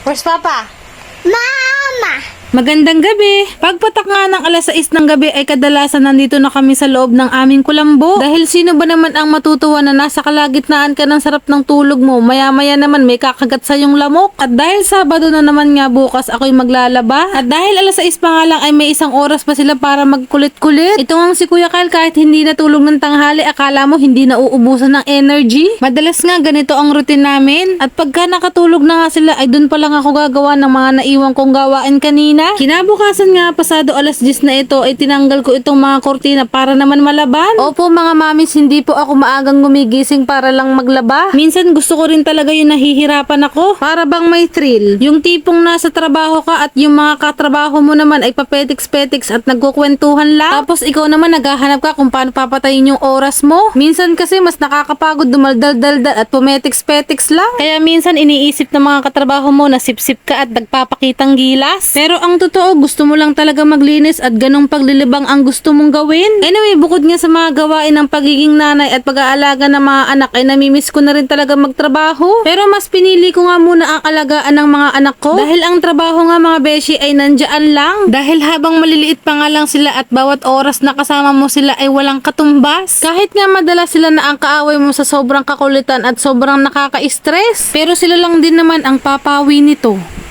Where's Papa? Mama! Magandang gabi! Pagpatak nga ng alas 6 ng gabi ay kadalasan nandito na kami sa loob ng aming kulambo. Dahil sino ba naman ang matutuwa na nasa kalagitnaan ka ng sarap ng tulog mo, maya-maya naman may kakagat sa yung lamok. At dahil Sabado na naman nga bukas ako'y maglalaba. At dahil alas 6 pa nga lang ay may isang oras pa sila para magkulit-kulit. Ito nga si Kuya Kyle kahit hindi natulog ng tanghali, akala mo hindi na uubusan ng energy. Madalas nga ganito ang routine namin. At pagka nakatulog na nga sila ay dun pa lang ako gagawa ng mga naiwan kong gawain kanina. Kinabukasan nga pasado alas 10 na ito ay tinanggal ko itong mga kortina para naman malaban. Opo mga mamis, hindi po ako maagang gumigising para lang maglaba. Minsan gusto ko rin talaga yung nahihirapan ako. Para bang may thrill. Yung tipong nasa trabaho ka at yung mga katrabaho mo naman ay papetiks-petiks at nagkukwentuhan lang. Tapos ikaw naman naghahanap ka kung paano papatayin yung oras mo. Minsan kasi mas nakakapagod dumaldal-daldal at pumetiks-petiks lang. Kaya minsan iniisip ng mga katrabaho mo na sip-sip ka at nagpapakitang gilas. Pero ang totoo, gusto mo lang talaga maglinis at ganong paglilibang ang gusto mong gawin. Anyway, bukod nga sa mga gawain ng pagiging nanay at pag-aalaga ng mga anak ay namimiss ko na rin talaga magtrabaho. Pero mas pinili ko nga muna ang alagaan ng mga anak ko dahil ang trabaho nga mga beshi ay nandiyan lang. Dahil habang maliliit pa nga lang sila at bawat oras na kasama mo sila ay walang katumbas. Kahit nga madalas sila na ang kaaway mo sa sobrang kakulitan at sobrang nakaka-stress. Pero sila lang din naman ang papawi nito.